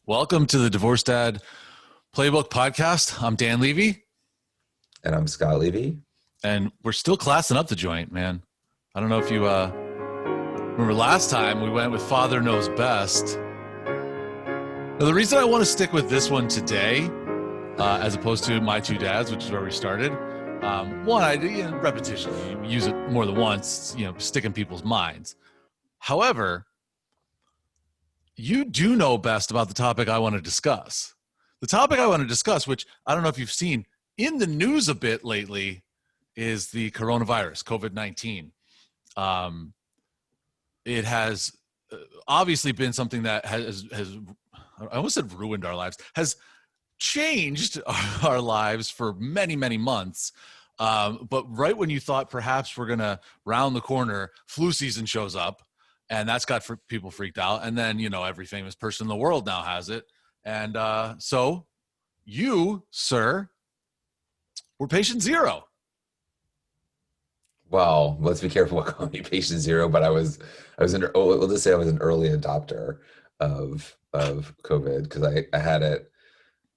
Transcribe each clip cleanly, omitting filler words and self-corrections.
Welcome to the Divorce Dad Playbook podcast. I'm Dan Levy. And I'm Scott Levy. And we're still classing up the joint, man. I don't know if you remember last time we went with Father Knows Best. Now, the reason I want to stick with this one today, as opposed to My Two Dads, which is where we started, repetition. You use it more than once, stick in people's minds. However, you do know best about the topic I want to discuss. The topic I want to discuss, which I don't know if you've seen in the news a bit lately, is the coronavirus, COVID-19. It has obviously been something that has I almost said ruined our lives, has changed our lives for many, many months. But right when you thought perhaps we're going to round the corner, flu season shows up. And that's got people freaked out. And then, every famous person in the world now has it. And so you, sir, were patient zero. Well, let's be careful what calling me patient zero, but we'll just say I was an early adopter of COVID because I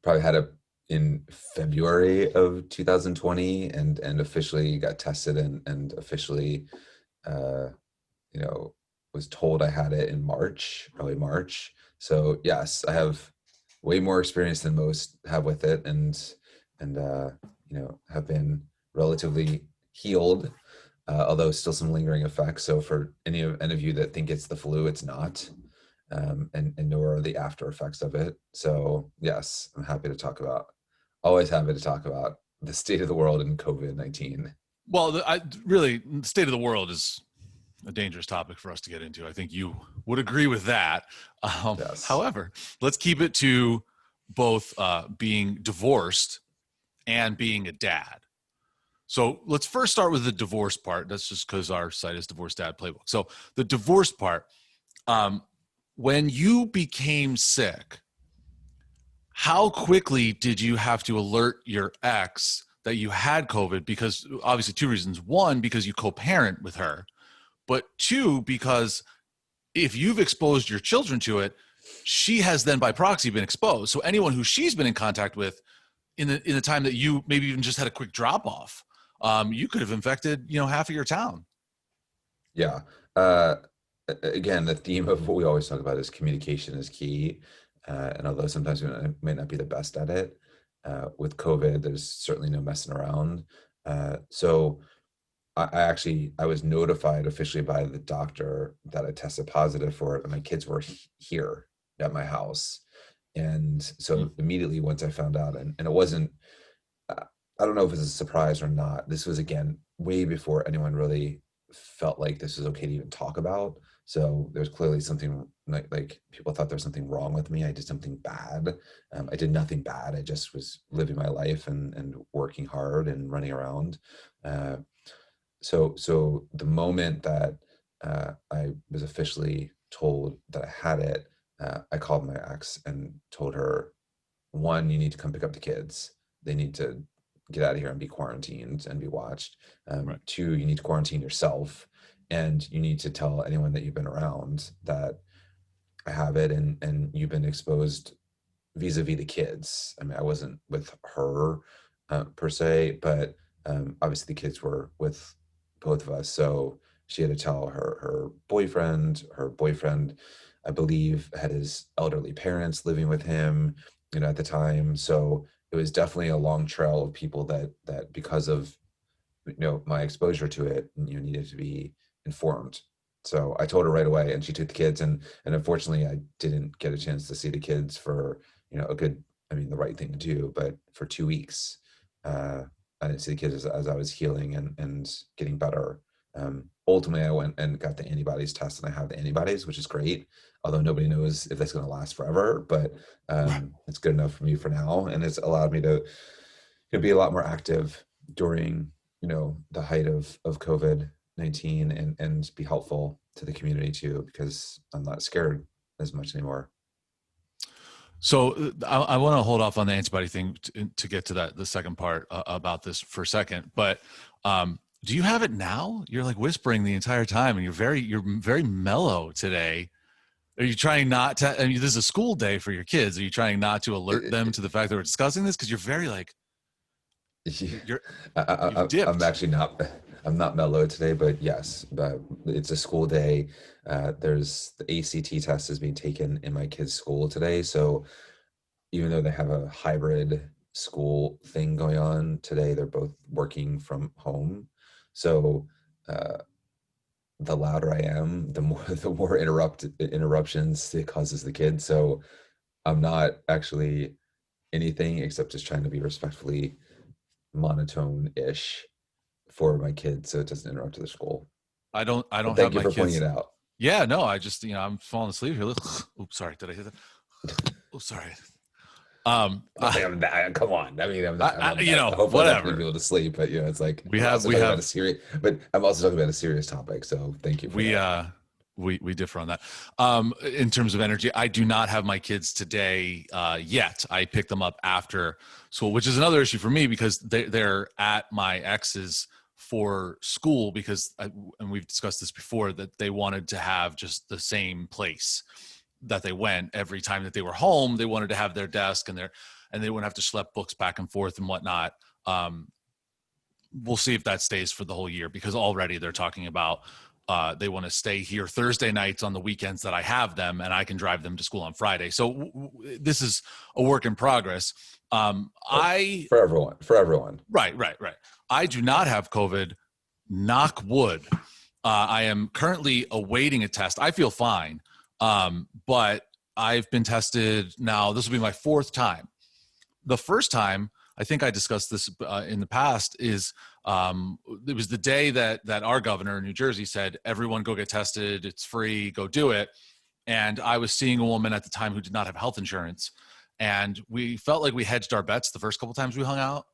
probably had it in February of 2020 and officially got tested and officially, was told I had it in early March. So yes, I have way more experience than most have with it and have been relatively healed, although still some lingering effects. So for any of you that think it's the flu, it's not, and nor are the after effects of it. So yes, I'm always happy to talk about the state of the world in COVID-19. Well, the state of the world is a dangerous topic for us to get into. I think you would agree with that. Yes. However, let's keep it to both being divorced and being a dad. So let's first start with the divorce part. That's just because our site is Divorce Dad Playbook. So the divorce part, when you became sick, how quickly did you have to alert your ex that you had COVID? Because obviously two reasons. One, because you co-parent with her. But two, because if you've exposed your children to it, she has then by proxy been exposed. So anyone who she's been in contact with in the time that you maybe even just had a quick drop off, you could have infected, half of your town. Yeah. Again, the theme of what we always talk about is communication is key. And although sometimes we may not be the best at it, with COVID, there's certainly no messing around. So I was notified officially by the doctor that I tested positive for it, and my kids were here at my house. And so immediately once I found out, and it wasn't, I don't know if it was a surprise or not. This was, again, way before anyone really felt like this was okay to even talk about. So there's clearly something like people thought there was something wrong with me. I did something bad. I did nothing bad. I just was living my life and working hard and running around. So the moment that I was officially told that I had it, I called my ex and told her, one, you need to come pick up the kids. They need to get out of here and be quarantined and be watched. Right. Two, you need to quarantine yourself, and you need to tell anyone that you've been around that I have it and you've been exposed vis-a-vis the kids. I mean, I wasn't with her per se, but obviously the kids were with both of us. So she had to tell her boyfriend. Her boyfriend, I believe, had his elderly parents living with him, at the time. So it was definitely a long trail of people that because of, my exposure to it, needed to be informed. So I told her right away, and she took the kids, and unfortunately I didn't get a chance to see the kids for, the right thing to do, but for 2 weeks, I didn't see the kids as I was healing and getting better. Ultimately, I went and got the antibodies test, and I have the antibodies, which is great. Although nobody knows if that's going to last forever, but it's good enough for me for now, and it's allowed me to be a lot more active during the height of COVID-19 and be helpful to the community too, because I'm not scared as much anymore. So I want to hold off on the antibody thing to get to the second part about this for a second. But do you have it now? You're like whispering the entire time, and you're very mellow today. Are you trying not to? I mean, this is a school day for your kids. Are you trying not to alert them to the fact that we're discussing this? Because you're very like you're you've I'm dipped. actually not. I'm not mellow today, but yes, but it's a school day. There's the ACT test is being taken in my kids' school today, so even though they have a hybrid school thing going on today, they're both working from home. So uh, the louder I am, the more interruptions it causes the kids. So I'm not actually anything except just trying to be respectfully monotone-ish for my kids so it doesn't interrupt their school. I But don't have thank you my for pointing kids. it out. Yeah, no, I just I'm falling asleep here. Oops, sorry. Did I hit that? Oops, sorry. I don't think I'm that. Come on. I mean, I'm not You that. know, Hopefully, I'm not putting whatever. people to sleep. But it's like We I'm have also we talking about a have serious. But I'm also talking about a serious topic. So thank you for we that. uh we differ on that. In terms of energy, I do not have my kids today yet. I picked them up after school, which is another issue for me because they're at my ex's for school because and we've discussed this before that they wanted to have just the same place that they went every time that they were home. They wanted to have their desk and they wouldn't have to schlep books back and forth and whatnot. We'll see if that stays for the whole year because already they're talking about they want to stay here Thursday nights on the weekends that I have them and I can drive them to school on Friday. So this is a work in progress. I For everyone. For everyone. Right. I do not have COVID. Knock wood. I am currently awaiting a test. I feel fine, but I've been tested now. This will be my fourth time. The first time, I think I discussed this in the past, is it was the day that our governor in New Jersey said, everyone go get tested. It's free. Go do it. And I was seeing a woman at the time who did not have health insurance. And we felt like we hedged our bets the first couple times we hung out.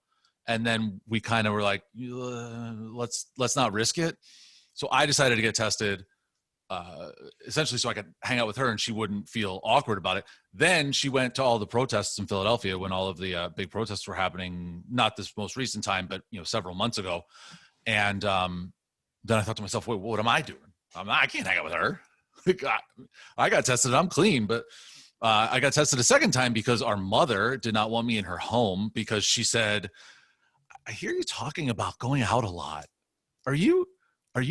And then we kind of were like, let's not risk it. So I decided to get tested essentially so I could hang out with her and she wouldn't feel awkward about it. Then she went to all the protests in Philadelphia when all of the big protests were happening, not this most recent time, but several months ago. And then I thought to myself, wait, what am I doing? I can't hang out with her. I got tested. I'm clean, but I got tested a second time because our mother did not want me in her home because she said, I hear you talking about going out a lot. Are you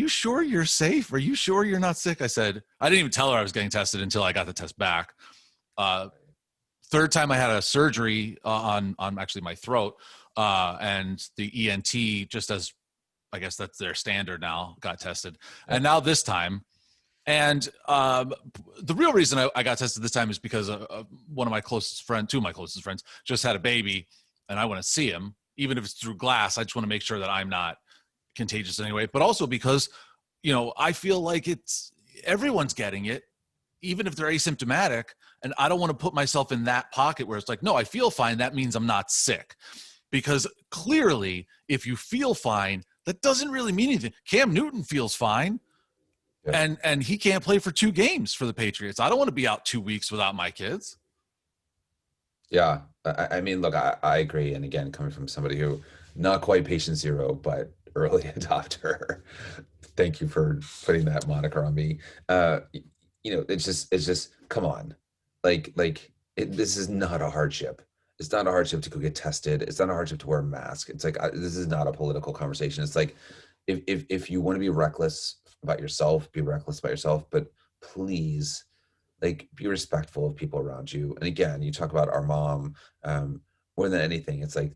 sure you're safe? Are you sure you're not sick? I said, I didn't even tell her I was getting tested until I got the test back. Third time I had a surgery on actually my throat, and the ENT, just as I guess that's their standard now, got tested. Yeah. And now this time, and the real reason I got tested this time is because one of my closest friends, two of my closest friends, just had a baby, and I want to see him, even if it's through glass. I just want to make sure that I'm not contagious anyway, but also because, I feel like everyone's getting it, even if they're asymptomatic. And I don't want to put myself in that pocket where it's like, no, I feel fine. That means I'm not sick. Because clearly, if you feel fine, that doesn't really mean anything. Cam Newton feels fine. Yeah. And he can't play for 2 games for the Patriots. I don't want to be out 2 weeks without my kids. Yeah. I mean, look, I agree. And again, coming from somebody who not quite patient zero, but early adopter, thank you for putting that moniker on me. It's just, come on. This is not a hardship. It's not a hardship to go get tested. It's not a hardship to wear a mask. It's like, this is not a political conversation. It's like, if you want to be reckless about yourself, be reckless about yourself, but please, like, be respectful of people around you. And again, you talk about our mom, more than anything, it's like,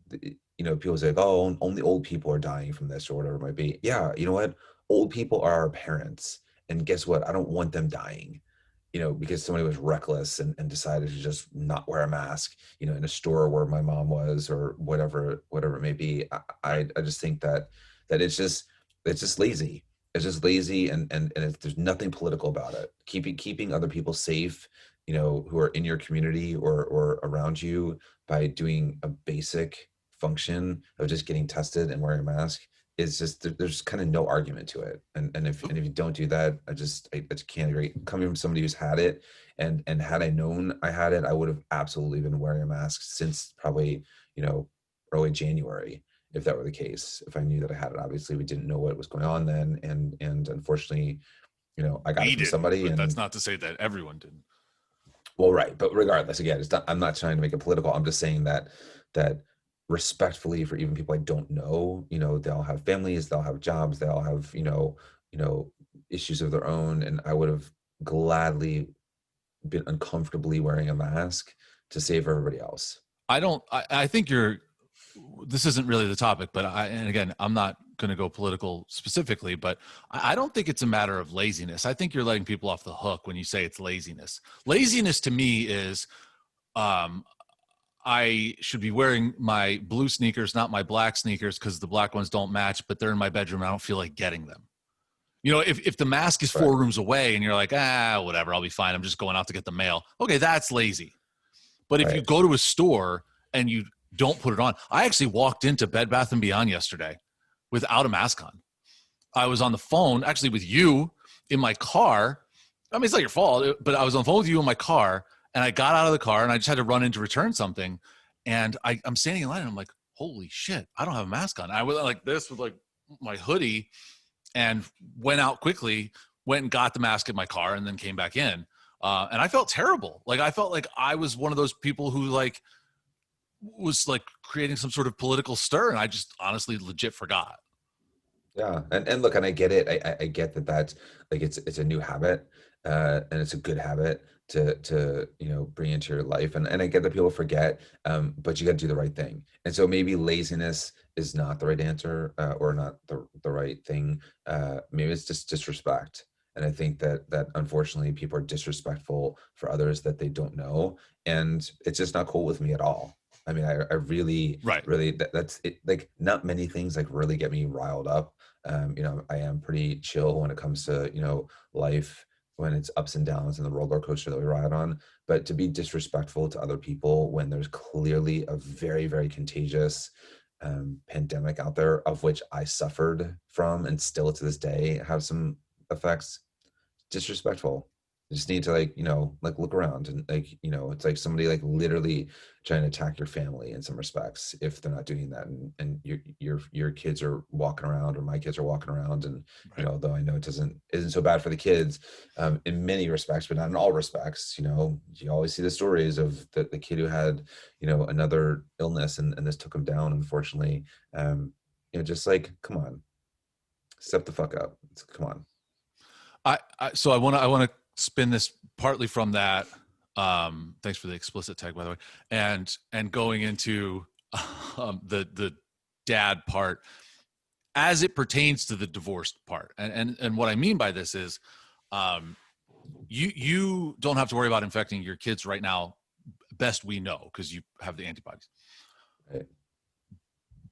people say, oh, only old people are dying from this or whatever it might be. Yeah, you know what? Old people are our parents. And guess what? I don't want them dying, because somebody was reckless and decided to just not wear a mask, in a store where my mom was or whatever it may be. I just think that it's just lazy. It's just lazy, and there's nothing political about it. Keeping other people safe, who are in your community or around you by doing a basic function of just getting tested and wearing a mask is just there's kind of no argument to it. And if you don't do that, I just can't agree. Coming from somebody who's had it, and had I known I had it, I would have absolutely been wearing a mask since probably early January. If that were the case, if I knew that I had it. Obviously we didn't know what was going on then, and unfortunately I got it We from did, somebody, but that's and not to say that everyone did. well, right. But regardless, again, it's not, I'm not trying to make it political. I'm just saying that respectfully for even people I don't know, they all have families, they all have jobs, they all have, you know, issues of their own. And I would have gladly been uncomfortably wearing a mask to save everybody else. I think this isn't really the topic, but and again, I'm not going to go political specifically, but I don't think it's a matter of laziness. I think you're letting people off the hook when you say it's laziness. Laziness to me is, um, I should be wearing my blue sneakers, not my black sneakers, because the black ones don't match, but they're in my bedroom. I don't feel like getting them. If the mask is Right. 4 rooms away and you're like, whatever, I'll be fine. I'm just going out to get the mail. Okay, that's lazy. But if you Right. go to a store and you don't put it on, I actually walked into Bed Bath & Beyond yesterday without a mask on. I was on the phone actually with you in my car. I mean, it's not your fault, but I was on the phone with you in my car, and I got out of the car and I just had to run in to return something. And I'm standing in line and I'm like, holy shit, I don't have a mask on. I was like this with like my hoodie and went out quickly, went and got the mask in my car and then came back in. And I felt terrible. Like I felt like I was one of those people who like was like creating some sort of political stir, and I just honestly legit forgot. Yeah, and look, and I get it. I get that that's like it's a new habit, and it's a good habit to bring into your life, and I get that people forget, but you got to do the right thing. And so maybe laziness is not the right answer, or not the right thing. Maybe it's just disrespect. And I think that unfortunately people are disrespectful for others that they don't know, and it's just not cool with me at all. I mean, I really, Right. really, that's it. Like, not many things like really get me riled up. I am pretty chill when it comes to, life, when it's ups and downs and the roller coaster that we ride on. But to be disrespectful to other people when there's clearly a very, very contagious pandemic out there, of which I suffered from and still to this day have some effects, disrespectful. You just need to like look around, and it's like somebody like literally trying to attack your family in some respects if they're not doing that, and your kids are walking around, or my kids are walking around, and Right. though I know it isn't so bad for the kids, in many respects, but not in all respects. You always see the stories of the kid who had another illness, and this took him down, unfortunately. Just like, come on, step the fuck up. Come on. So I want to spin this partly from that. Thanks for the explicit tag, by the way, and going into the dad part as it pertains to the divorced part. And what I mean by this is, you don't have to worry about infecting your kids right now, best we know, because you have the antibodies. Right.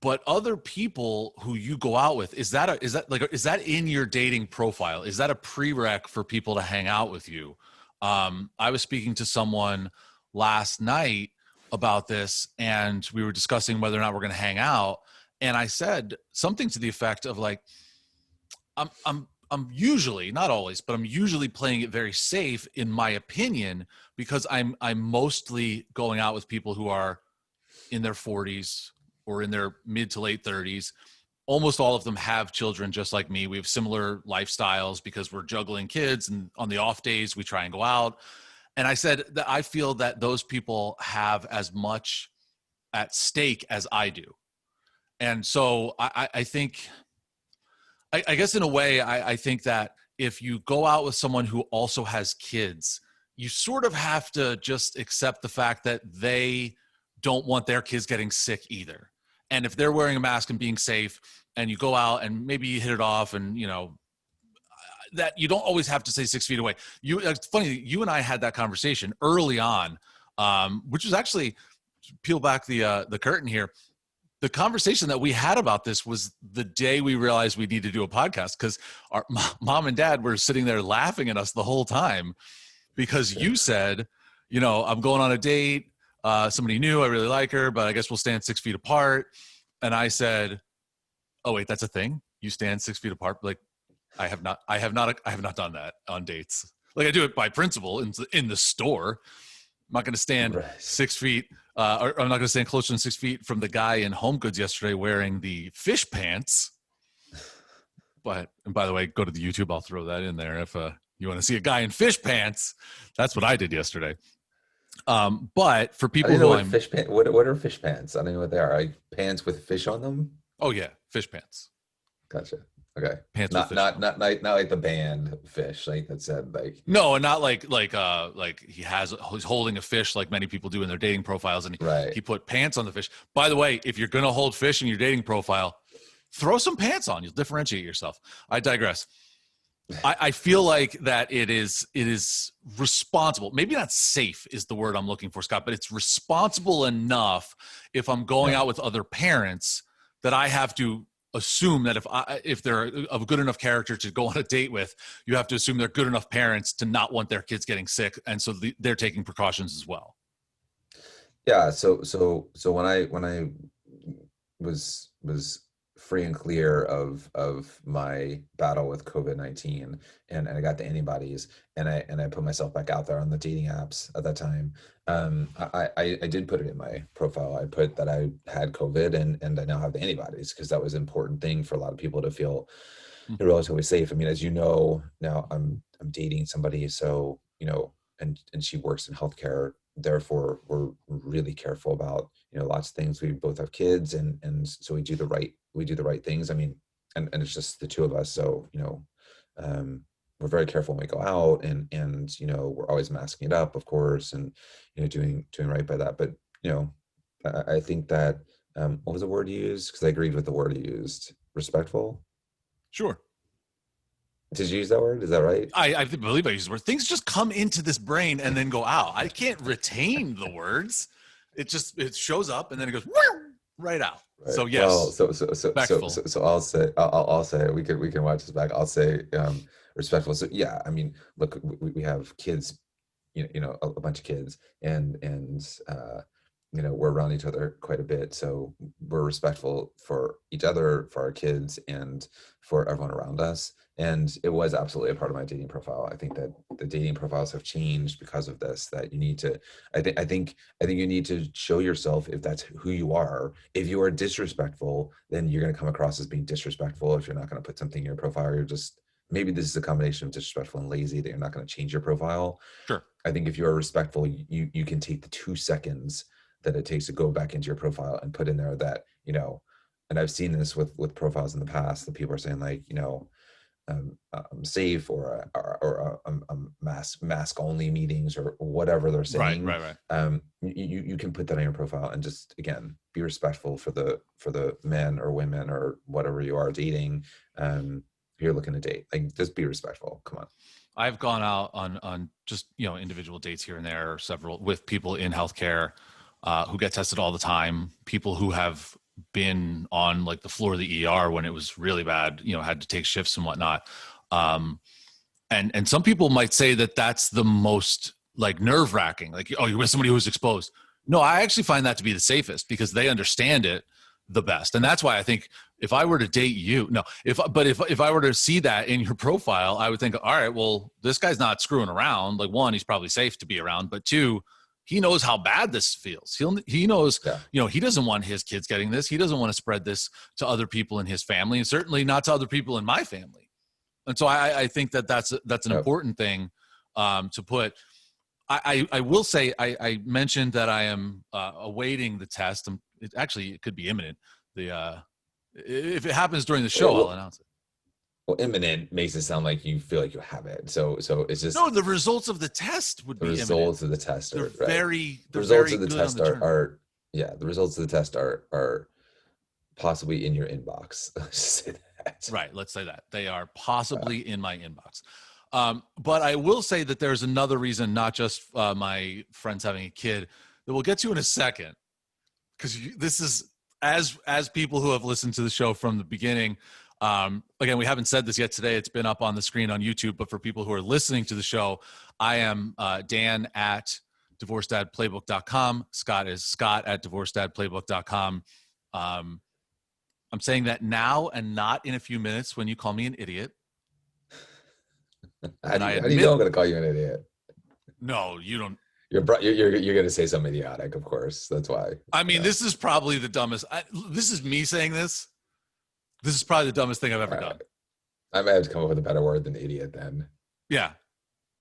But other people who you go out with, is that in your dating profile? Is that a prereq for people to hang out with you? I was speaking to someone last night about this, and we were discussing whether or not we're going to hang out. And I said something to the effect of like, I'm usually, not always, but I'm usually playing it very safe in my opinion, because I'm mostly going out with people who are in their 40s or in their mid to late 30s. Almost all of them have children just like me. We have similar lifestyles because we're juggling kids, and on the off days we try and go out. And I said that I feel that those people have as much at stake as I do. And so I think, I guess in a way, I think that if you go out with someone who also has kids, you sort of have to just accept the fact that they don't want their kids getting sick either. And if they're wearing a mask and being safe, and you go out and maybe you hit it off, and that you don't always have to say 6 feet away. It's funny, you and I had that conversation early on, which was actually, peel back the curtain here. The conversation that we had about this was the day we realized we need to do a podcast, because our mom and dad were sitting there laughing at us the whole time, because you said, I'm going on a date. Somebody new, I really like her, but I guess we'll stand 6 feet apart. And I said, oh wait, that's a thing? You stand 6 feet apart? Like, I have not done that on dates. Like, I do it by principle in the store. I'm not going to stand Right. 6 feet, or I'm not going to stand closer than 6 feet from the guy in Home Goods yesterday wearing the fish pants. And by the way, go to the YouTube. I'll throw that in there if you want to see a guy in fish pants. That's what I did yesterday. But for I people don't know who what fish pants. What are fish pants? I don't know what they are. Like pants with fish on them. oh yeah, fish pants, Gotcha. Okay. pants with Not fish on not them. not like the band Fish, like that said like No, and not like he's holding a fish like many people do in their dating profiles, and right. he put pants on the fish. By the way, if you're gonna hold fish in your dating profile, throw some pants on. You'll differentiate yourself. I digress. I feel like that it is responsible. Maybe not safe is the word I'm looking for, Scott, but it's responsible enough if I'm going Yeah. out with other parents that I have to assume that if they're of good enough character to go on a date with, you have to assume they're good enough parents to not want their kids getting sick, and so they're taking precautions as well. Yeah. So when I was free and clear of my battle with COVID-19 and I got the antibodies and I put myself back out there on the dating apps at that time. I did put it in my profile. I put that I had COVID and I now have the antibodies because that was an important thing for a lot of people to feel relatively safe. I mean, as you know, now I'm dating somebody, so and she works in healthcare. Therefore, we're really careful about lots of things. We both have kids, and so we do the right things. I mean, and it's just the two of us, so we're very careful when we go out, and we're always masking it up, of course, and doing right by that. But I think that what was the word you used? Because I agreed with the word you used. Respectful. Sure. Did you use that word? Is that right? I believe I use the word. Things just come into this brain and then go out. I can't retain the words. It shows up and then it goes right out. Right. So yes, Well, respectful. so I'll say we can watch this back. I'll say respectful. So yeah, I mean, look, we have kids, a bunch of kids, and we're around each other quite a bit, so we're respectful for each other, for our kids, and for everyone around us. And it was absolutely a part of my dating profile. I think that the dating profiles have changed because of this. That you need to, I think you need to show yourself if that's who you are. If you are disrespectful, then you're going to come across as being disrespectful. If you're not going to put something in your profile, you're just, maybe this is a combination of disrespectful and lazy that you're not going to change your profile. Sure. I think if you are respectful, you can take the 2 seconds that it takes to go back into your profile and put in there that, and I've seen this with profiles in the past that people are saying like, I'm safe, or mask only meetings, or whatever they're saying. Right. You can put that on your profile and just, again, be respectful for the men or women or whatever you are dating. You're looking to date, like, just be respectful. Come on. I've gone out on just individual dates here and there, or several, with people in healthcare who get tested all the time. People who have been on like the floor of the ER when it was really bad, had to take shifts and whatnot. And some people might say that that's the most like nerve wracking. Like, oh, you're with somebody who's exposed. No, I actually find that to be the safest because they understand it the best. And that's why I think if I were to date you, if I were to see that in your profile, I would think, all right, well, this guy's not screwing around. Like, one, he's probably safe to be around, but two, he knows how bad this feels. He knows, he doesn't want his kids getting this. He doesn't want to spread this to other people in his family, and certainly not to other people in my family. And so I think that's an important thing to put. I will say, I mentioned that I am awaiting the test. It could be imminent. If it happens during the show, I'll announce it. Well, imminent makes it sound like you feel like you have it. So it's just, no. The results of the test would be imminent. Results of the test are the results of the test are the results of the test are possibly in your inbox. Let's just say that. Right. Let's say that they are possibly in my inbox. But I will say that there's another reason, not just my friends having a kid, that we'll get to in a second, because this is as people who have listened to the show from the beginning. Again, we haven't said this yet today. It's been up on the screen on YouTube, but for people who are listening to the show, I am Dan at divorcedadplaybook.com. Scott is Scott at divorcedadplaybook.com. I'm saying that now and not in a few minutes when you call me an idiot. How do you know I'm going to call you an idiot? No, you don't. You're going to say something idiotic, of course. That's why. I mean, this is probably the dumbest. This is me saying this. This is probably the dumbest thing I've ever done. I might have to come up with a better word than idiot then. Yeah,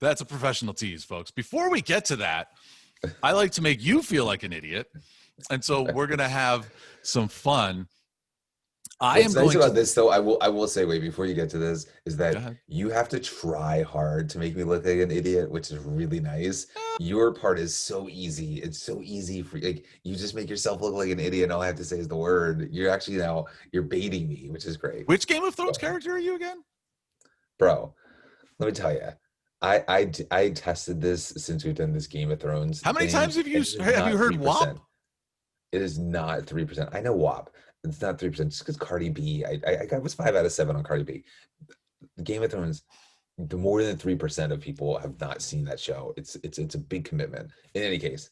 that's a professional tease, folks. Before we get to that, I like to make you feel like an idiot. And so we're going to have some fun. I am What's nice going to about this, though, I will say, wait, before you get to this, is go that ahead. you have to try hard to make me look like an idiot, which is really nice. Your part is so easy. It's so easy for like you just make yourself look like an idiot, and all I have to say is the word. You're actually now you're baiting me, which is great. Which Game of Thrones Go ahead. character are you again? Bro, let me tell you. I tested this since we've done this Game of Thrones How many thing, times have and you it is have you not heard WAP? 3%. It is not 3%. I know WAP. It's not 3%. Just because Cardi B, I was 5 out of 7 on Cardi B. Game of Thrones, the more than 3% of people have not seen that show. It's a big commitment. In any case,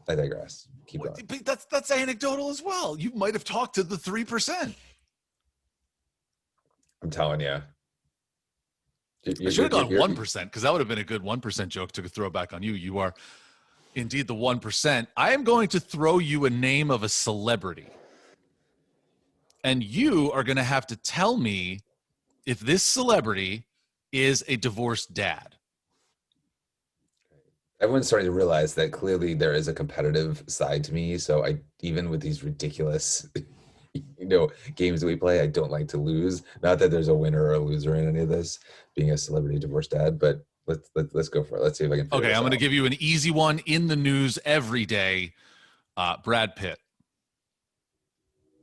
I digress. Keep going. But that's anecdotal as well. You might have talked to the 3%. I'm telling you. I should have gone You're 1% because that would have been a good 1% joke to throw back on you. You are indeed the 1%. I am going to throw you a name of a celebrity. And you are going to have to tell me if this celebrity is a divorced dad. everyone's starting to realize that clearly there is a competitive side to me. So I even with these ridiculous games that we play, I don't like to lose. Not that there's a winner or a loser in any of this, being a celebrity divorced dad, but let's go for it. Let's see if I can figure Okay, this I'm going to out. give you an easy one in the news every day. Brad Pitt.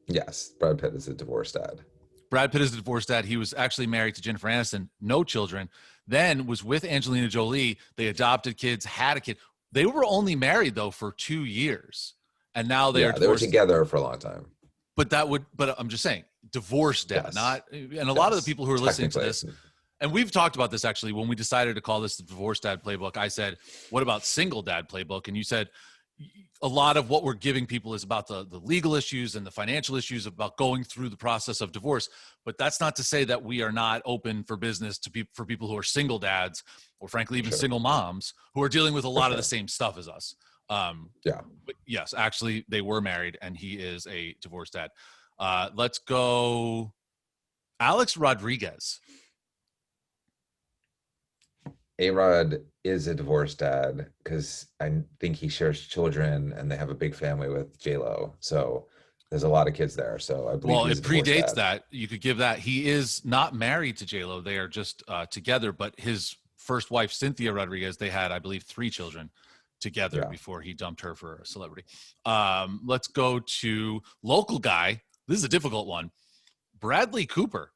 Yes, Brad Pitt is a divorced dad. Brad Pitt is a divorced dad. He was actually married to Jennifer Aniston, no children, then was with Angelina Jolie. They adopted kids, had a kid. They were only married, though, for 2 years. And now they are Yeah, they were divorced. together for a long time. But I'm just saying, divorced dad, Yes, not, and a lot of the yes, people who are listening to technically. this, and we've talked about this actually, when we decided to call this the divorced dad playbook, I said, what about single dad playbook? And you said, a lot of what we're giving people is about the legal issues and the financial issues about going through the process of divorce. But that's not to say that we are not open for business for people who are single dads or frankly, even Sure, single moms who are dealing with a for lot of the sure. same stuff as us. Yeah. But yes, actually they were married and he is a divorced dad. Let's go Alex Rodriguez. A-Rod is a divorced dad because I think he shares children and they have a big family with J-Lo. So there's a lot of kids there. So I believe Well, he's it a divorced predates dad. that. You could give that. He is not married to J-Lo. They are just together. But his first wife, Cynthia Rodriguez, they had, I believe, 3 children together Yeah. before he dumped her for a celebrity. Let's go to local guy. This is a difficult one. Bradley Cooper.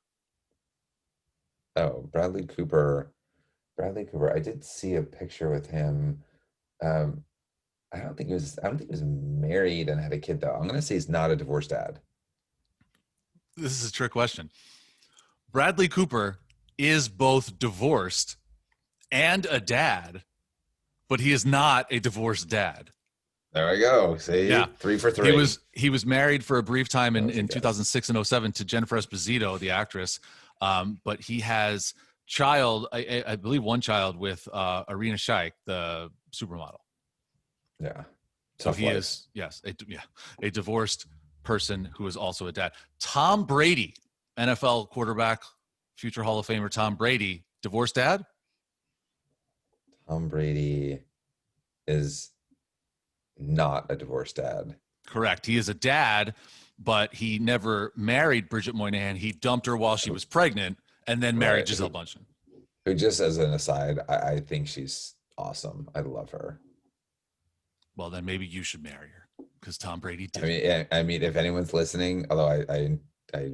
Oh, Bradley Cooper. Bradley Cooper. I did see a picture with him. Um, I don't think he was married and had a kid though. I'm gonna say he's not a divorced dad. This is a trick question. Bradley Cooper is both divorced and a dad, but he is not a divorced dad. There we go. See, Yeah. 3 for 3. He was married for a brief time That was a in guess. 2006 and '07 to Jennifer Esposito, the actress. But he has I believe one child with Arena Shayk, the supermodel. Yeah. So Tough he life. is, yes, a divorced person who is also a dad. Tom Brady, NFL quarterback, future Hall of Famer Tom Brady, divorced dad? Tom Brady is not a divorced dad. Correct. He is a dad, but he never married Bridget Moynihan. He dumped her while she was pregnant and then married Right. Gisele Bundchen. Who just as an aside, I think she's awesome. I love her. Well, then maybe you should marry her because Tom Brady did. I mean, if anyone's listening, although I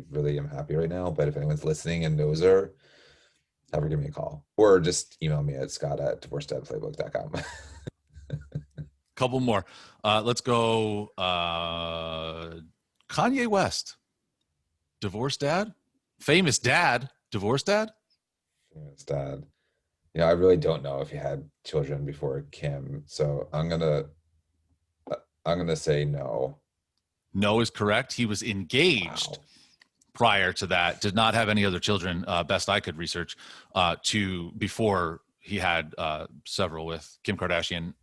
really am happy right now, but if anyone's listening and knows her, have her give me a call or just email me at scott@divorcedadplaybook.com. Couple more. Let's go. Kanye West, divorced dad, famous dad, divorced dad. Famous dad. I really don't know if he had children before Kim, so I'm gonna say no. No is correct. He was engaged Wow. prior to that. Did not have any other children. Best I could research. To before he had several with Kim Kardashian,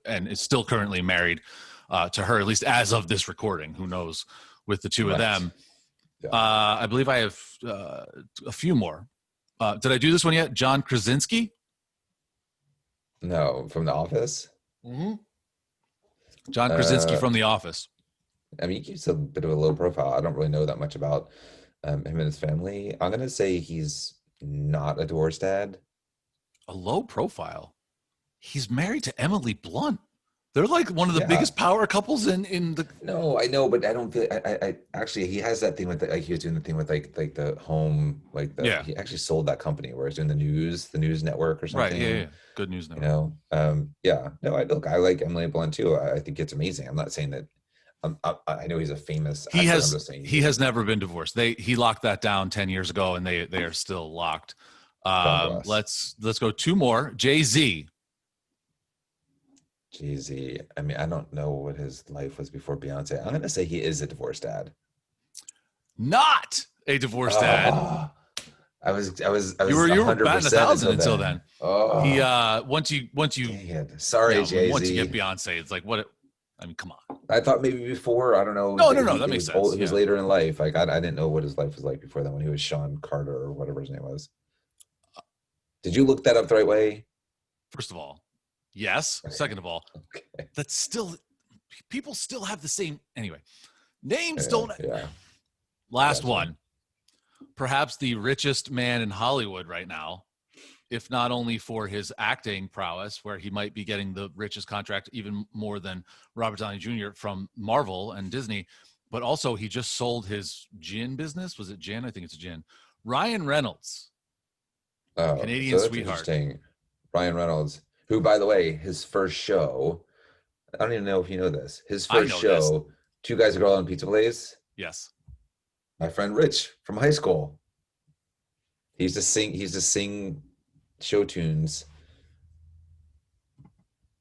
and is still currently married to her, at least as of this recording. Who knows with the two of Right. them? Yeah. I believe I have a few more. Did I do this one yet? John Krasinski. No, from The Office. Mm-hmm. John Krasinski Uh, from The Office. I mean, he keeps a bit of a low profile. I don't really know that much about him and his family. I'm gonna say he's not a divorced dad. A low profile. He's married to Emily Blunt. They're like one of the Yeah. biggest power couples in the. No, I know, but I don't feel. I actually he has that thing with like he was doing the thing with like the home Yeah. he actually sold that company where he's doing the news network or Right. Yeah. something. Yeah. Good news You network. know, yeah. No, I like Emily Blunt too. I think it's amazing. I'm not saying that. I know he's a famous He actor. I'm has just saying he has never been divorced. He locked that down 10 years ago, and they are still locked. God bless. Let's go two more. Jay-Z. Jeezy. I mean, I don't know what his life was before Beyonce. I'm gonna say he is a divorced dad. Not a divorced dad. Ah, I You was were batting 100% 1,000 until then. He Oh, once you dang it. Sorry, once you get Jay-Z. Beyonce, it's like what? I mean, come on. I thought maybe before, I don't know, No, that it makes was sense. old, it was Yeah. later in life. Like I didn't know what his life was like before then when he was Sean Carter or whatever his name was. Did you look that up the right way? First of all, yes. Second of all, Okay. that's still people still have the same anyway. Names don't. Yeah. Last Gotcha. one. Perhaps the richest man in Hollywood right now, if not only for his acting prowess, where he might be getting the richest contract, even more than Robert Downey Jr. from Marvel and Disney, but also he just sold his gin business. Was it gin? I think it's gin. Ryan Reynolds, Oh, Canadian so that's sweetheart. interesting. Ryan Reynolds, who, by the way, his first show, I don't even know if you know this. His I first know this. show, Two Guys, a Girl, and Pizza Place, Yes. my friend Rich from high school. He used to sing show tunes.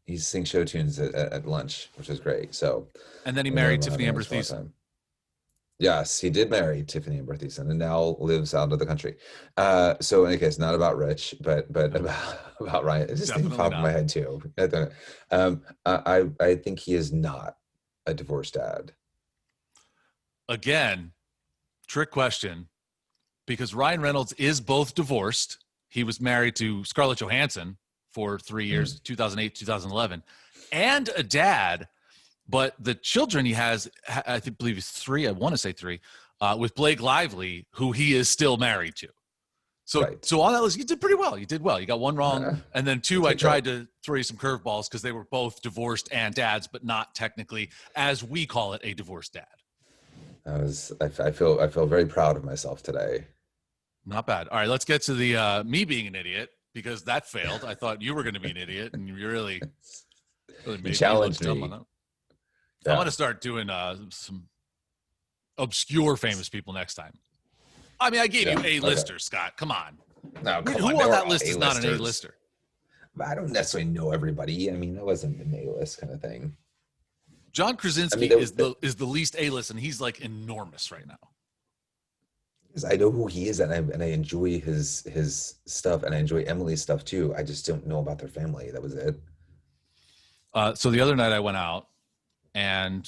He used to sing show tunes at lunch, which is great. So, And then he I know married Ryan Tiffany Amber Reynolds for a long Thiessen. time. Yes, he did marry Tiffany Amber Thiessen and now lives out of the country. So in any case, not about Rich, but about Ryan. It just didn't Definitely pop in my not. head too. I don't know. I think he is not a divorced dad. Again, trick question, because Ryan Reynolds is both divorced. He was married to Scarlett Johansson for 3 years, 2008, 2011, and a dad. But the children he has, believe it's three. I want to say three, with Blake Lively, who he is still married to. So, Right. so on that list, you did pretty well. You did well. You got one wrong, and then two. I tried to throw you some curveballs because they were both divorced and dads, but not technically, as we call it, a divorced dad. I feel very proud of myself today. Not bad. All right, let's get to the me being an idiot, because that failed. I thought you were going to be an idiot, and you really You made me look challenged dumb me. on that. Yeah. I'm going to start doing some obscure famous people next time. I mean, I gave you A-listers, Scott. Come on. No, come Who on. on that list is not an A-lister? I don't necessarily know everybody. I mean, that wasn't an A-list kind of thing. John Krasinski is the least A-list, and he's like enormous right now. I know who he is, and I enjoy his stuff, and I enjoy Emily's stuff too. I just don't know about their family. That was it. So the other night I went out, and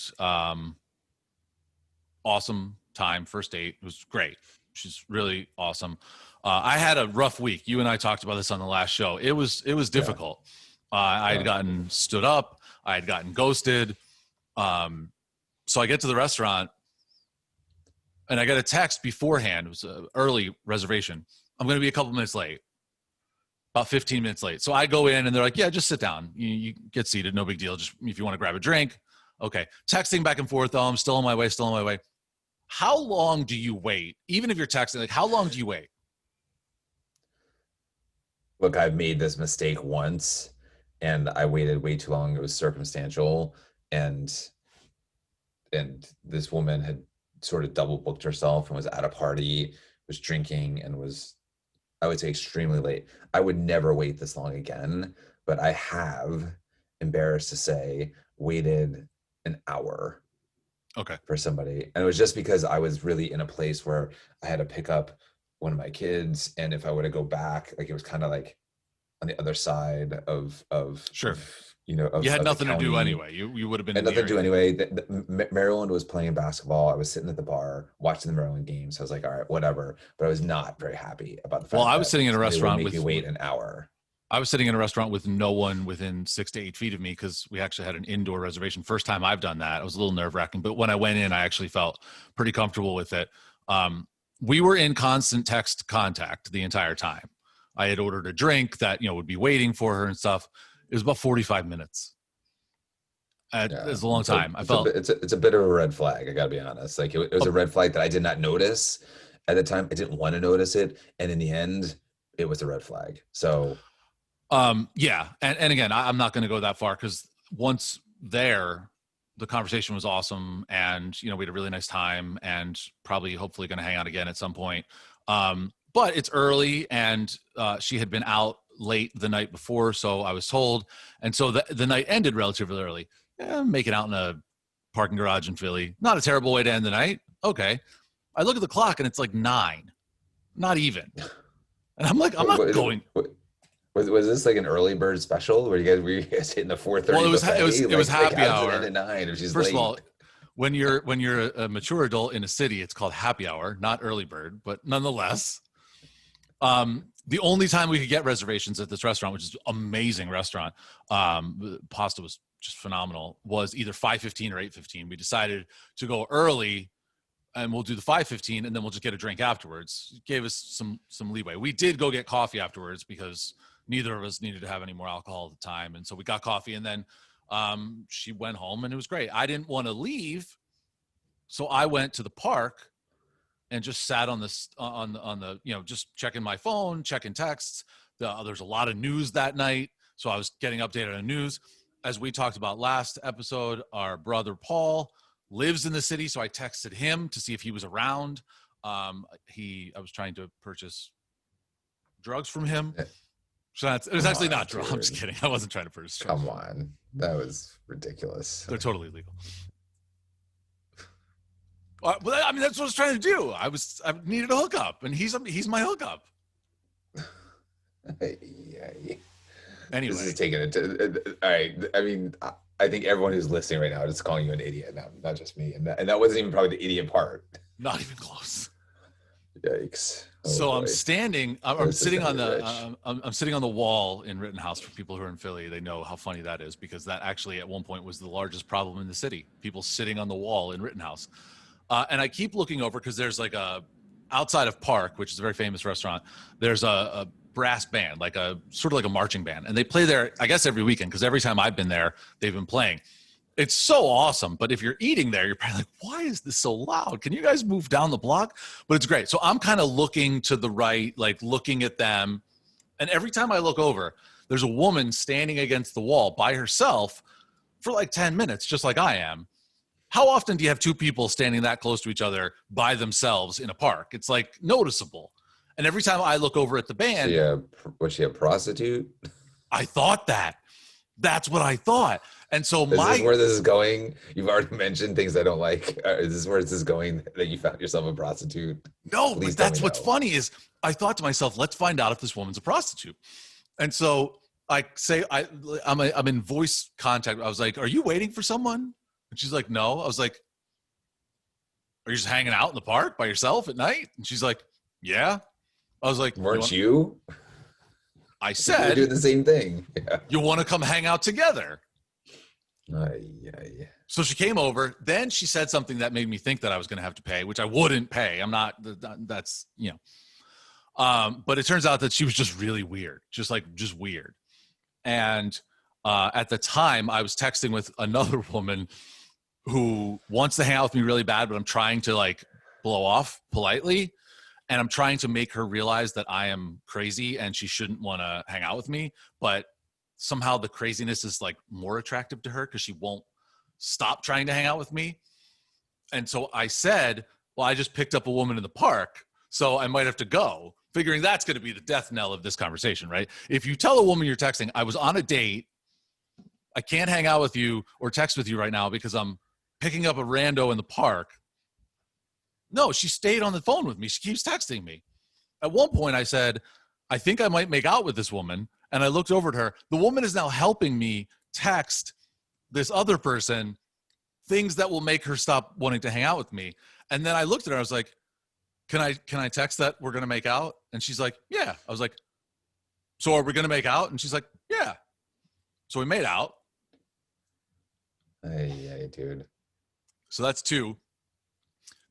awesome time, first date. It was great. She's really awesome. I had a rough week. You and I talked about this on the last show. It was difficult. I had gotten stood up. I had gotten ghosted. So I get to the restaurant, and I got a text beforehand. It was an early reservation. I'm going to be a couple minutes late, about 15 minutes late. So I go in, and they're like, yeah, just sit down. You get seated. No big deal. Just if you want to grab a drink. Okay. Texting back and forth. Oh, I'm still on my way. How long do you wait? Even if you're texting, like, how long do you wait? Look, I've made this mistake once, and I waited way too long. It was circumstantial, and this woman had sort of double booked herself and was at a party, was drinking, and was, I would say, extremely late. I would never wait this long again, but I have, embarrassed to say, waited an hour for somebody. And it was just because I was really in a place where I had to pick up one of my kids. And if I were to go back, like, it was kind of like on the other side of You had of the nothing to do county. anyway. You would have been And in the nothing to do area. anyway. Maryland was playing basketball. I was sitting at the bar watching the Maryland game. So I was like, all right, whatever. But I was not very happy about the Well, fact I was that sitting in a somebody would restaurant make me with wait an hour. I was sitting in a restaurant with no one within 6 to 8 feet of me because we actually had an indoor reservation. First time I've done that. It was a little nerve wracking, but when I went in, I actually felt pretty comfortable with it. We were in constant text contact the entire time. I had ordered a drink that, would be waiting for her and stuff. It was about 45 minutes. It was a long time. It's a bit of a red flag. I gotta be honest. Like it was a red flag that I did not notice at the time. I didn't want to notice it, and in the end, it was a red flag. So, yeah, and again, I'm not going to go that far because once there, the conversation was awesome, and we had a really nice time, and probably, hopefully, going to hang out again at some point. But it's early, and she had been out late the night before, so I was told, and so the night ended relatively early. Making out in a parking garage in Philly, not a terrible way to end the night. Okay, I look at the clock and it's like 9, not even, and I'm like, I'm not going. Was this like an early bird special where you guys hitting the 4:30? Well, it was happy hour. At 9 if she's First late? of all, when you're a mature adult in a city, it's called happy hour, not early bird, but nonetheless. The only time we could get reservations at this restaurant, which is an amazing restaurant, the pasta was just phenomenal, was either 5:15 or 8:15. We decided to go early, and we'll do the 5:15, and then we'll just get a drink afterwards. It gave us some leeway. We did go get coffee afterwards because neither of us needed to have any more alcohol at the time, and so we got coffee, and then she went home, and it was great. I didn't want to leave, so I went to the park and just sat on the just checking my phone, checking texts. There's a lot of news that night, so I was getting updated on the news. As we talked about last episode, our brother Paul lives in the city, so I texted him to see if he was around. I was trying to purchase drugs from him. So it was actually not drugs. I'm just kidding. I wasn't trying to purchase drugs. Come on, that was ridiculous. They're totally legal. But I mean, that's what I was trying to do. I needed a hookup, and he's my hookup. Anyway, this is taking it to all right. I mean, I think everyone who's listening right now is calling you an idiot, not just me, and that wasn't even probably the idiot part. Not even close. Yikes! So boy. I'm standing. I'm sitting on the. I'm sitting on the wall in Rittenhouse. For people who are in Philly, they know how funny that is because that actually at one point was the largest problem in the city. People sitting on the wall in Rittenhouse, and I keep looking over because there's like outside of Park, which is a very famous restaurant. There's a brass band, like a sort of like a marching band, and they play there, I guess, every weekend because every time I've been there, they've been playing. It's so awesome, but if you're eating there, you're probably like, why is this so loud? Can you guys move down the block? But it's great. So I'm kind of looking to the right, like looking at them, and every time I look over, there's a woman standing against the wall by herself for like 10 minutes, just like I am. How often do you have two people standing that close to each other by themselves in a park? It's like noticeable. And every time I look over at the band, was she a prostitute? I thought that. That's what I thought. And so is this where this is going? You've already mentioned things I don't like. Is this where this is going that you found yourself a prostitute? No, but that's what's funny is I thought to myself, let's find out if this woman's a prostitute. And so I say, I'm in voice contact. I was like, are you waiting for someone? And she's like, no. I was like, are you just hanging out in the park by yourself at night? And she's like, yeah. I was like, weren't you? I said, we do the same thing. Yeah. You want to come hang out together? Yeah. So she came over. Then she said something that made me think that I was going to have to pay, which I wouldn't pay. I'm not. That's But it turns out that she was just really weird, just weird. And at the time, I was texting with another woman who wants to hang out with me really bad, but I'm trying to like blow off politely. And I'm trying to make her realize that I am crazy and she shouldn't want to hang out with me. But somehow the craziness is like more attractive to her because she won't stop trying to hang out with me. And so I said, well, I just picked up a woman in the park, so I might have to go, figuring that's going to be the death knell of this conversation, right? If you tell a woman you're texting, I was on a date, I can't hang out with you or text with you right now because I'm picking up a rando in the park. No, she stayed on the phone with me. She keeps texting me. At one point I said, I think I might make out with this woman. And I looked over at her. The woman is now helping me text this other person things that will make her stop wanting to hang out with me. And then I looked at her, I was like, can I text that we're going to make out? And she's like, yeah. I was like, so are we going to make out? And she's like, yeah. So we made out. Hey, dude. So that's 2.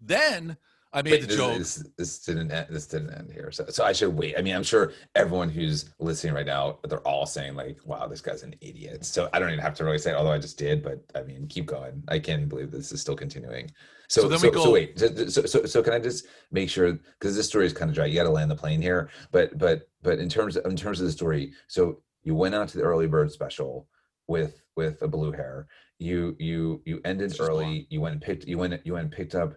Then I made the joke. This didn't end here. So I should wait. I mean, I'm sure everyone who's listening right now, they're all saying like, wow, this guy's an idiot. So I don't even have to really say it, although I just did, but I mean, keep going. I can't believe this is still continuing. So wait. So can I just make sure, because this story is kind of dry. You got to land the plane here. But in terms of the story, so you went out to the early bird special with a blue hair. You ended early. Blonde. You went and picked up.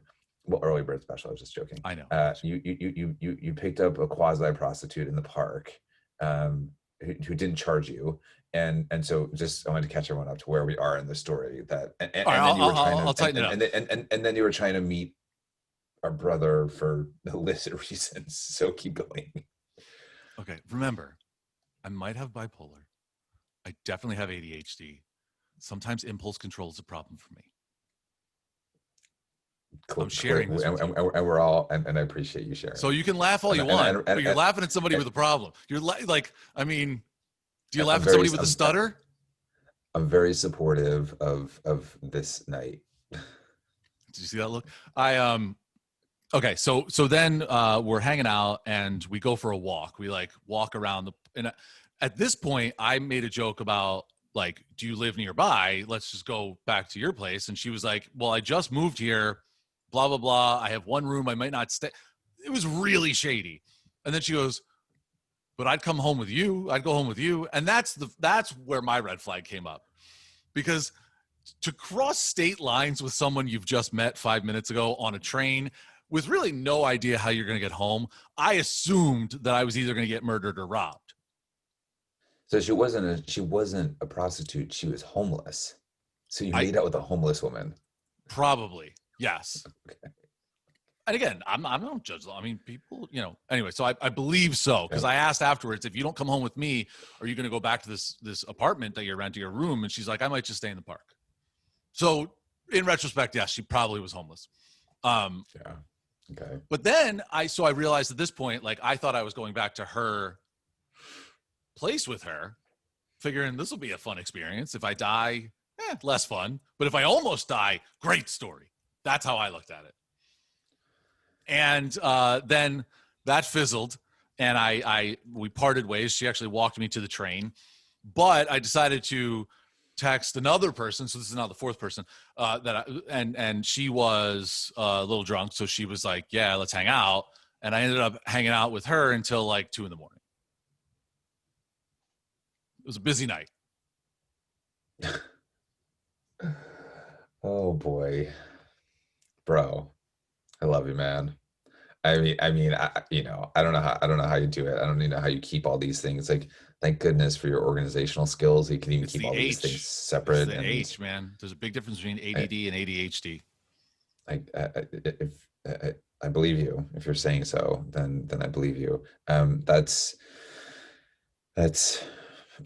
Well, early bird special. I was just joking. I know. You picked up a quasi prostitute in the park, who didn't charge you, and so just I wanted to catch everyone up to where we are in the story. That and then you were trying to tighten it up, and then you were trying to meet our brother for illicit reasons. So keep going. Okay, remember, I might have bipolar. I definitely have ADHD. Sometimes impulse control is a problem for me. Cool. I'm sharing this with you. And we're all, and I appreciate you sharing. So you can laugh all you want, but you're laughing at somebody with a problem. You're like, I mean, do you laugh at somebody with a stutter? I'm very supportive of this night. Did you see that look? Okay, so then we're hanging out and we go for a walk. We like walk around and at this point I made a joke about like, do you live nearby? Let's just go back to your place. And she was like, well, I just moved here, blah, blah, blah. I have one room. I might not stay. It was really shady. And then she goes, but I'd come home with you. I'd go home with you. And that's where my red flag came up, because to cross state lines with someone you've just met 5 minutes ago on a train with really no idea how you're going to get home, I assumed that I was either going to get murdered or robbed. So she wasn't a prostitute. She was homeless. So you made out with a homeless woman. Probably. Yes. Okay. And again, I don't judge. I mean, people, anyway, so I believe so. Because I asked afterwards, if you don't come home with me, are you going to go back to this apartment that you're renting, your room? And she's like, I might just stay in the park. So in retrospect, yes, she probably was homeless. Yeah. Okay. But then I realized at this point, like I thought I was going back to her place with her, figuring this will be a fun experience. If I die, less fun. But if I almost die, great story. That's how I looked at it. And then that fizzled, and we parted ways. She actually walked me to the train, but I decided to text another person. So this is now the 4th person and she was a little drunk. So she was like, yeah, let's hang out. And I ended up hanging out with her until like 2 a.m. It was a busy night. Oh boy, bro, I love you, man. I mean, I don't know how you do it. I don't even know how you keep all these things. Like, thank goodness for your organizational skills. You can even keep all these things separate. It's the H, man. There's a big difference between ADD and ADHD. I believe you. If you're saying so, then I believe you. That's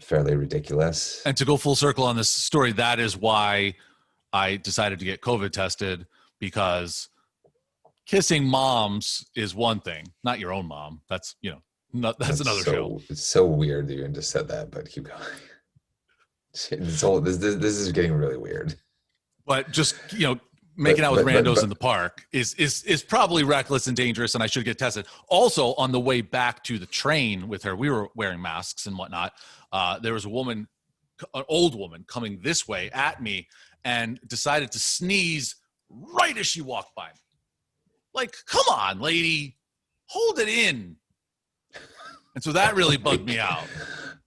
fairly ridiculous. And to go full circle on this story, that is why I decided to get COVID tested, because kissing moms is one thing, not your own mom. That's, that's another show. It's so weird that you just said that, but keep going. This is getting really weird. But just, making out with randos in the park is probably reckless and dangerous, and I should get tested. Also, on the way back to the train with her, we were wearing masks and whatnot. There was an old woman coming this way at me and decided to sneeze right as she walked by me. Like, come on, lady, hold it in. And so that really bugged me out.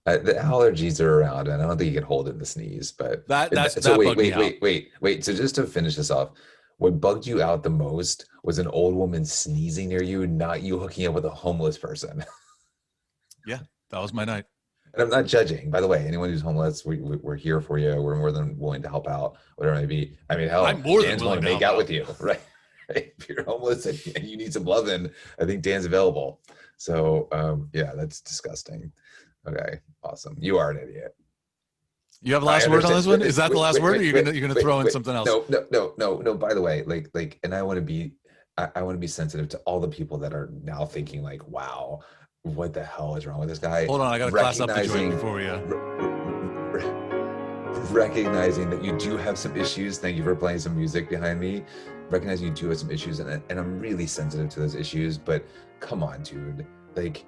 The allergies are around, and I don't think you can hold in the sneeze. But wait. So just to finish this off, what bugged you out the most was an old woman sneezing near you, not you hooking up with a homeless person. Yeah, that was my night. And I'm not judging, by the way. Anyone who's homeless, we're here for you. We're more than willing to help out, whatever it may be. I mean, hell, I'm more than Dan's willing to make out with you, right? If you're homeless and you need some loving, I think Dan's available. So yeah, that's disgusting. Okay, awesome. You are an idiot. You have a last word on this one? Is that the last word, or you're gonna throw in something else? No. By the way, like, and I want to be sensitive to all the people that are now thinking like, wow, what the hell is wrong with this guy? Hold on, I gotta class up the joint before we. Recognizing that you do have some issues. Thank you for playing some music behind me. Recognizing you do have some issues, and I'm really sensitive to those issues. But come on, dude, like,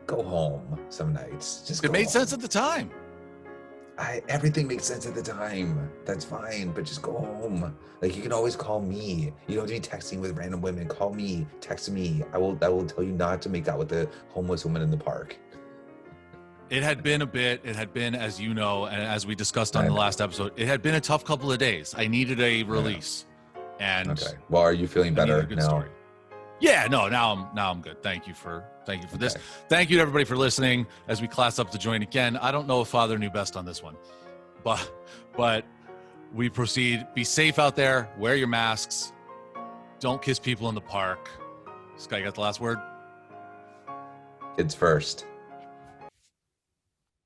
go home some nights. Just it made sense at the time. Everything makes sense at the time. That's fine, but just go home. Like, you can always call me. You don't have to be texting with random women. Call me, text me. I will tell you not to make out with the homeless woman in the park. It had been a bit. It had been, as you know, and as we discussed on the last episode, it had been a tough couple of days. I needed a release. Yeah. And okay. Well, are you feeling better now? Story. Yeah, no, now I'm good. Thank you for this. Thank you to everybody for listening as we class up the joint again. I don't know if Father knew best on this one, but we proceed. Be safe out there. Wear your masks. Don't kiss people in the park. Sky, got the last word? It's first.